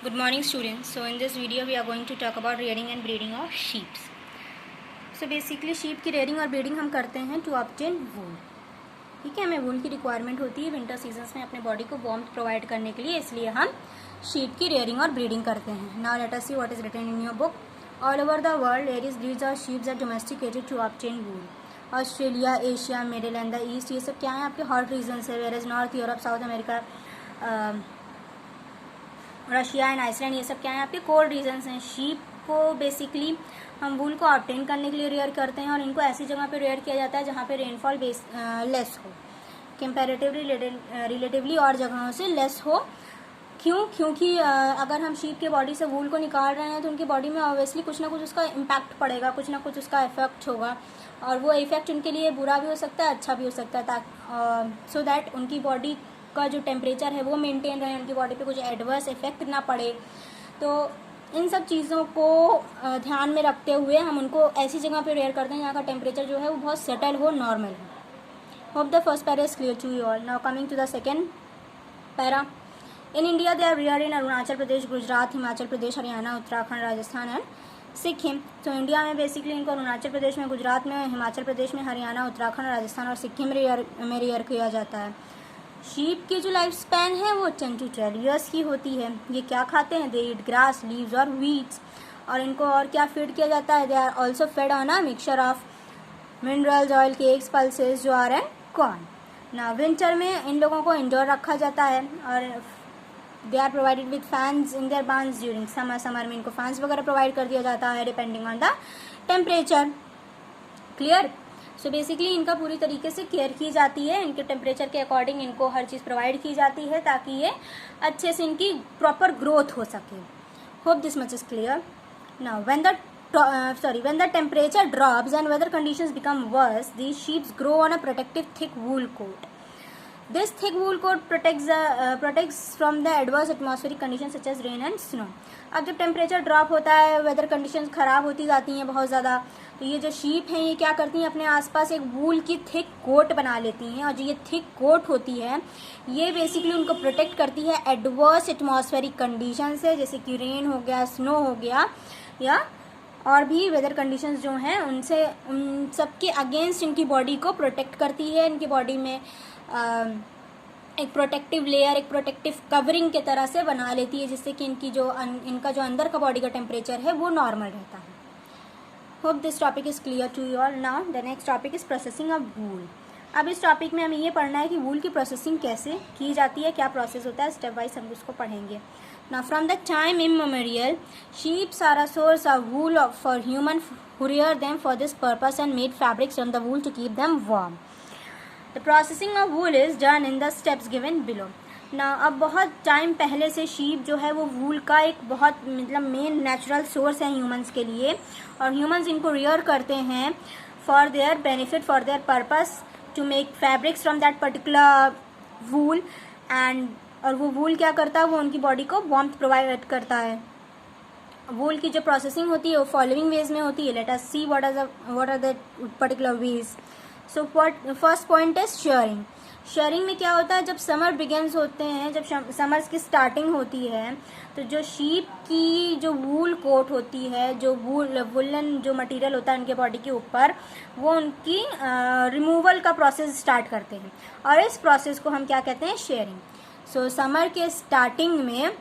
Good morning students. So in this video we are going to talk about rearing and breeding of sheep. So basically sheep की rearing और breeding हम करते हैं to obtain wool. ठीक है, हमें wool की requirement होती है विंटर सीजन्स में अपने बॉडी को warmth प्रोवाइड करने के लिए, इसलिए हम sheep की rearing और breeding करते हैं. Now let us see what is written in your book. All over the world various breeds of sheep are domesticated to obtain wool. Australia, Asia, middle and the east, ये सब क्या है आपके hot regions है. Where is north Europe, south America, Russia and Iceland, ये सब क्या है आपके कोल्ड रीजन्स हैं. शीप को बेसिकली हम वूल को ऑब्टेन करने के लिए रेयर करते हैं और इनको ऐसी जगह पे रेयर किया जाता है जहाँ पे रेनफॉल लेस हो, कंपैरेटिवली रिलेटिवली और जगहों से लेस हो. क्यों? क्योंकि अगर हम शीप के बॉडी से वूल को निकाल रहे हैं तो उनकी बॉडी में ऑब्वियसली कुछ ना कुछ उसका इम्पैक्ट पड़ेगा, कुछ ना कुछ उसका इफेक्ट होगा और वो इफेक्ट उनके लिए बुरा भी हो सकता है, अच्छा भी हो सकता है, सो दैट उनकी बॉडी का जो टेम्परेचर है वो मेंटेन रहे, उनकी बॉडी पे कुछ एडवर्स इफेक्ट ना पड़े. तो इन सब चीज़ों को ध्यान में रखते हुए हम उनको ऐसी जगह पे रेयर करते हैं जहाँ का टेम्परेचर जो है वो बहुत सेटल हो, नॉर्मल हो. Hope the first para is clear to you all. Now coming to the second para. In India they are rare in Arunachal Pradesh, Gujarat, Himachal Pradesh, Haryana, Uttarakhand, Rajasthan and Sikkim. तो इंडिया में बेसिकली इनको अरुणाचल प्रदेश में, गुजरात में, हिमाचल प्रदेश में, हरियाणा, उत्तराखंड, राजस्थान और सिक्किम में रेयर किया जाता है. शीप की जो लाइफ स्पैन है वो 10 to 12 ईयर्स की होती है. ये क्या खाते हैं? दे ईट ग्रास, लीव्स और वीड्स. और इनको और क्या फीड किया जाता है? They are also fed on a mixture of minerals, oil, cakes, pulses, jowar and corn. ना विंटर में इन लोगों को इंडोर रखा जाता है और they are provided with fans in their barns during summer. Summer में इनको फैंस वगैरह प्रोवाइड कर दिया जाता है depending on the temperature. Clear? So basically इनका पूरी तरीके से केयर की जाती है, इनके टेम्परेचर के अकॉर्डिंग इनको हर चीज़ प्रोवाइड की जाती है ताकि ये अच्छे से इनकी प्रॉपर ग्रोथ हो सके. Hope this much is clear. Now when the temperature drops and weather conditions become worse, these sheeps grow on a protective thick wool coat. This thick wool coat protects from the adverse atmospheric conditions such as rain and snow. अब जब temperature drop होता है, weather conditions ख़राब होती जाती हैं बहुत ज़्यादा, तो ये जो शीप हैं ये क्या करती हैं, अपने आसपास एक वूल की थिक कोट बना लेती हैं. और जो ये थिक कोट होती है ये बेसिकली उनको प्रोटेक्ट करती है एडवर्स एटमॉस्फेरिक कंडीशन से, जैसे कि रेन हो गया, स्नो हो गया, या और भी वेदर कंडीशंस जो हैं उनसे, उन सब के अगेंस्ट इनकी बॉडी को प्रोटेक्ट करती है. इनकी बॉडी में एक प्रोटेक्टिव लेयर, एक प्रोटेक्टिव कवरिंग के तरह से बना लेती है, जिससे कि इनका जो अंदर का बॉडी का टेम्परेचर है वो नॉर्मल रहता है. Hope this topic is clear to you all. Now the next topic is processing of wool. अब इस टॉपिक में हमें ये पढ़ना है कि वूल की प्रोसेसिंग कैसे की जाती है, क्या प्रोसेस होता है. स्टेप वाइज हम उसको पढ़ेंगे. Now from the time immemorial, sheep are a source of wool for human who rear them for this purpose and made fabrics from the wool to keep them warm. The processing of wool is done in the steps given below. Now अब बहुत time पहले से sheep जो है वो वूल का एक बहुत मतलब मेन नेचुरल सोर्स है ह्यूमंस के लिए, और ह्यूमंस इनको रियर करते हैं for their benefit, for their purpose, to make fabrics from that particular wool. And और वो वूल क्या करता है, वो उनकी बॉडी को वार्मथ प्रोवाइड करता है. वूल की जो प्रोसेसिंग होती है वो फॉलोइंग वेज में होती है. Let us see what are the particular ways. So first point is shearing. Shearing में क्या होता है, जब समर बिगेंस होते हैं, जब समर्स की स्टार्टिंग होती है, तो जो शीप की जो वूल कोट होती है, जो वुलन जो मटेरियल होता है उनके बॉडी के ऊपर, वो उनकी रिमूवल का प्रोसेस स्टार्ट करते हैं और इस प्रोसेस को हम क्या कहते हैं, शेयरिंग. सो समर के स्टार्टिंग में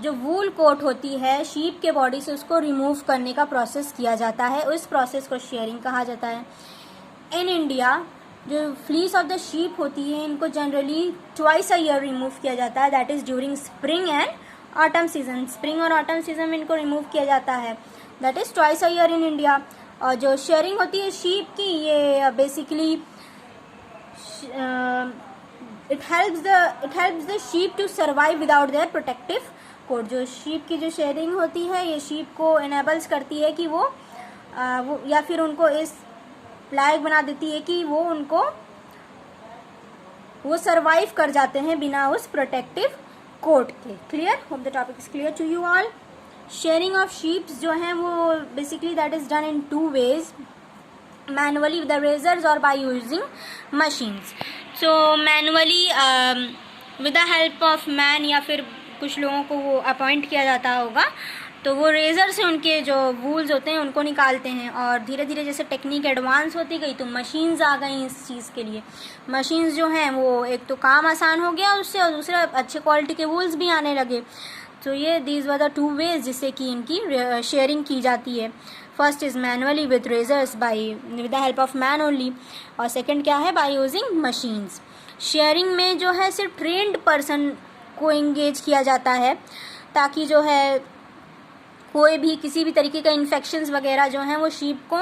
जो वूल कोट होती है शीप के बॉडी से, उसको रिमूव करने का प्रोसेस किया जाता है. उस प्रोसेस को शेयरिंग कहा जाता है. इन इंडिया जो फ्लीस ऑफ द शीप होती है इनको generally twice a year remove किया जाता है, that is during spring and autumn season. Spring और ऑटम सीजन में इनको रिमूव किया जाता है, that is twice a year in India. और जो शेयरिंग होती है शीप की, ये basically it helps the sheep to survive without their protective coat. जो शीप की जो शेयरिंग होती है ये शीप को enables करती है कि वो या फिर उनको इस लायक बना देती है कि वो सर्वाइव कर जाते हैं बिना उस प्रोटेक्टिव कोट के. Clear? Hope the topic is clear to you all. Shearing of sheeps जो है वो basically that is done in 2 ways, manually with the razors और by using machines. So manually with the help of man, या फिर कुछ लोगों को वो अपॉइंट किया जाता होगा, तो वो रेज़र से उनके जो वूल्स होते हैं उनको निकालते हैं। और धीरे धीरे जैसे टेक्निक एडवांस होती गई तो मशीन्स आ गई इस चीज़ के लिए। मशीन्स जो हैं वो एक तो काम आसान हो गया उससे, और दूसरा अच्छे क्वालिटी के वूल्स भी आने लगे। तो ये दीज वर द 2 वेज जिससे कि इनकी शेयरिंग की जाती है। First is manually with razors with the help of man only, और सेकेंड क्या है, बाय यूजिंग मशीन्स। शेयरिंग में जो है सिर्फ ट्रेंड पर्सन को इंगेज किया जाता है, ताकि जो है कोई भी किसी भी तरीके का इन्फेक्शंस वगैरह जो हैं वो शीप को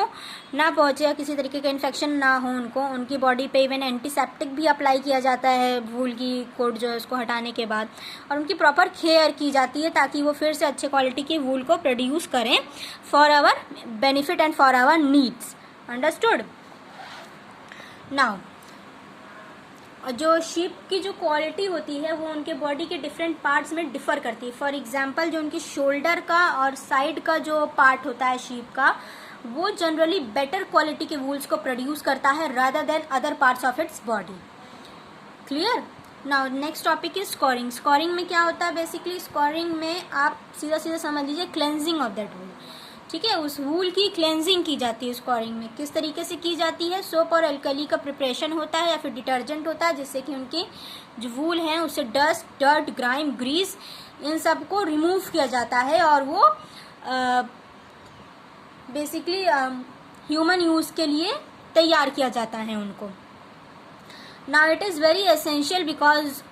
ना पहुँचे, या किसी तरीके का इन्फेक्शन ना हो उनको। उनकी बॉडी पे इवन एंटीसेप्टिक भी अप्लाई किया जाता है वूल की कोट जो है उसको हटाने के बाद, और उनकी प्रॉपर केयर की जाती है ताकि वो फिर से अच्छे क्वालिटी की वूल को प्रोड्यूस करें for our benefit and for our needs. Understood. Now जो शीप की जो क्वालिटी होती है वो उनके बॉडी के डिफरेंट पार्ट्स में डिफर करती है। फॉर एग्जांपल जो उनकी शोल्डर का और साइड का जो पार्ट होता है शीप का, वो जनरली बेटर क्वालिटी के वूल्स को प्रोड्यूस करता है rather than other parts of its body. Clear. Now next topic is scoring. Scoring में क्या होता है, बेसिकली स्कोरिंग में आप सीधा सीधा समझ लीजिए क्लेंजिंग ऑफ दैट वूल। ठीक है, उस वूल की क्लेंजिंग की जाती है स्कोरिंग में। किस तरीके से की जाती है, सोप और अल्कली का प्रिपरेशन होता है या फिर डिटर्जेंट होता है, जिससे कि उनकी जो वूल हैं उससे डस्ट, डर्ट, ग्राइम, ग्रीस इन सब को रिमूव किया जाता है, और वो बेसिकली ह्यूमन यूज़ के लिए तैयार किया जाता है उनको। Now it is very essential because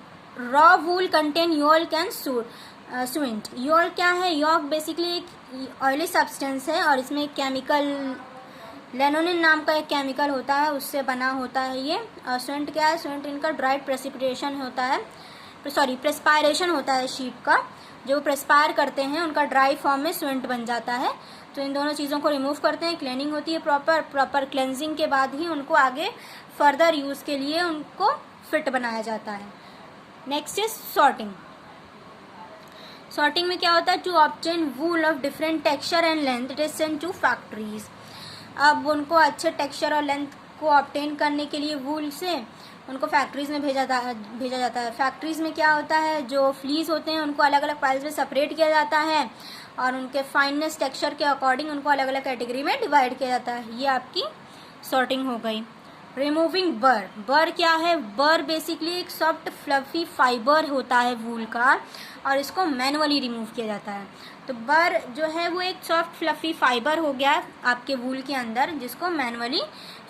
raw wool contain yolk and suint. Yolk क्या है, योल्क बेसिकली एक ऑयली सब्सटेंस है, और इसमें केमिकल लेनोनिन नाम का एक केमिकल होता है, उससे बना होता है ये। और स्विंट क्या है, स्विंट इनका ड्राइड प्रेसिपिटेशन होता है, प्रेस्पायरेशन होता है शीप का। जो प्रेस्पायर करते हैं उनका ड्राई फॉर्म में स्विंट बन जाता है। तो इन दोनों चीज़ों को रिमूव करते हैं, क्लीनिंग होती है प्रॉपर क्लेंजिंग के बाद ही उनको आगे फर्दर यूज़ के लिए उनको फिट बनाया जाता है। Next is sorting. सॉर्टिंग में क्या होता है, to obtain wool of different texture and length it is sent to factories. अब उनको अच्छे टेक्सचर और लेंथ को ऑब्टेन करने के लिए वूल से उनको फैक्ट्रीज में भेजा जाता है। फैक्ट्रीज में क्या होता है, जो फ्लीस होते हैं उनको अलग अलग पाइल्स में सेपरेट किया जाता है, और उनके फाइननेस टेक्सचर के अकॉर्डिंग उनको अलग अलग कैटेगरी में डिवाइड किया जाता है। ये आपकी सॉर्टिंग हो गई। रिमूविंग बर। बर क्या है, बर बेसिकली एक सॉफ्ट फ्लफी फाइबर होता है वूल का, और इसको मैनुअली रिमूव किया जाता है। तो बर जो है वो एक सॉफ्ट फ्लफी फाइबर हो गया आपके वूल के अंदर, जिसको मैनुअली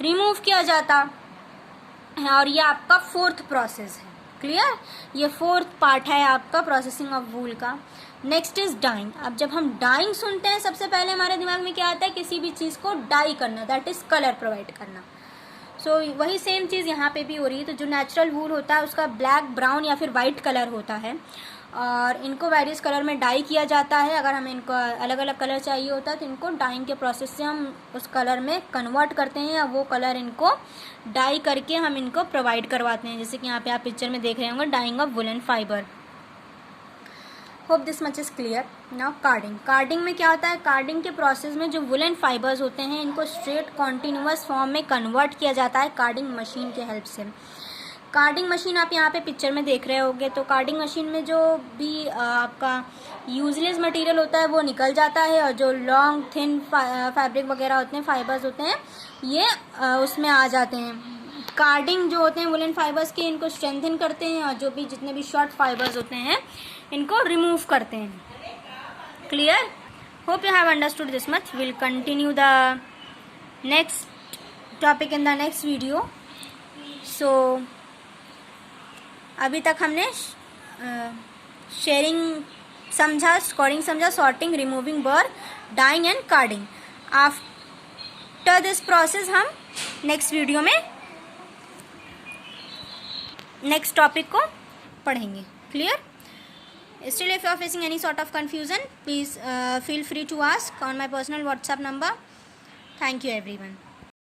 रिमूव किया जाता है, और ये आपका 4th प्रोसेस है। क्लियर, ये 4th पार्ट है आपका प्रोसेसिंग ऑफ वूल का। Next is dyeing. अब जब हम डाइंग सुनते हैं सबसे पहले हमारे दिमाग में क्या आता है, किसी भी चीज़ को डाई करना, दैट इज कलर प्रोवाइड करना। सो वही सेम चीज़ यहाँ पे भी हो रही है। तो जो नेचुरल वूल होता है उसका ब्लैक, ब्राउन या फिर वाइट कलर होता है, और इनको वेरियस कलर में डाई किया जाता है। अगर हमें इनको अलग अलग कलर चाहिए होता है तो इनको डाइंग के प्रोसेस से हम उस कलर में कन्वर्ट करते हैं, या वो कलर इनको डाई करके हम इनको प्रोवाइड करवाते हैं। जैसे कि यहाँ पे आप पिक्चर में देख रहे होंगे, dyeing of woollen fibre. Hope this much is clear. Now carding. Carding में क्या होता है, कार्डिंग के प्रोसेस में जो वुलन फाइबर्स होते हैं इनको स्ट्रेट कॉन्टिन्यूअस फॉर्म में कन्वर्ट किया जाता है कार्डिंग मशीन के हेल्प से। कार्डिंग मशीन आप यहाँ पे पिक्चर में देख रहे होंगे। तो कार्डिंग मशीन में जो भी आपका यूजलेस मटेरियल होता है वो निकल जाता है, और जो लॉन्ग थिन फैब्रिक वगैरह होते हैं, फाइबर्स होते हैं, ये उसमें आ जाते हैं। कार्डिंग जो होते हैं वुलन फाइबर्स के, इनको स्ट्रेंथन करते हैं, और जो भी जितने भी शॉर्ट फाइबर्स होते हैं इनको रिमूव करते हैं। Clear. Hope you have understood this much. Will continue the next topic in the next video. So अभी तक हमने शेयरिंग समझा, स्कोरिंग समझा, sorting, removing burr, dyeing and carding. After this process हम नेक्स्ट वीडियो में next topic को पढ़ेंगे। Clear. Still, if you are facing any sort of confusion, please feel free to ask on my personal WhatsApp number. Thank you everyone.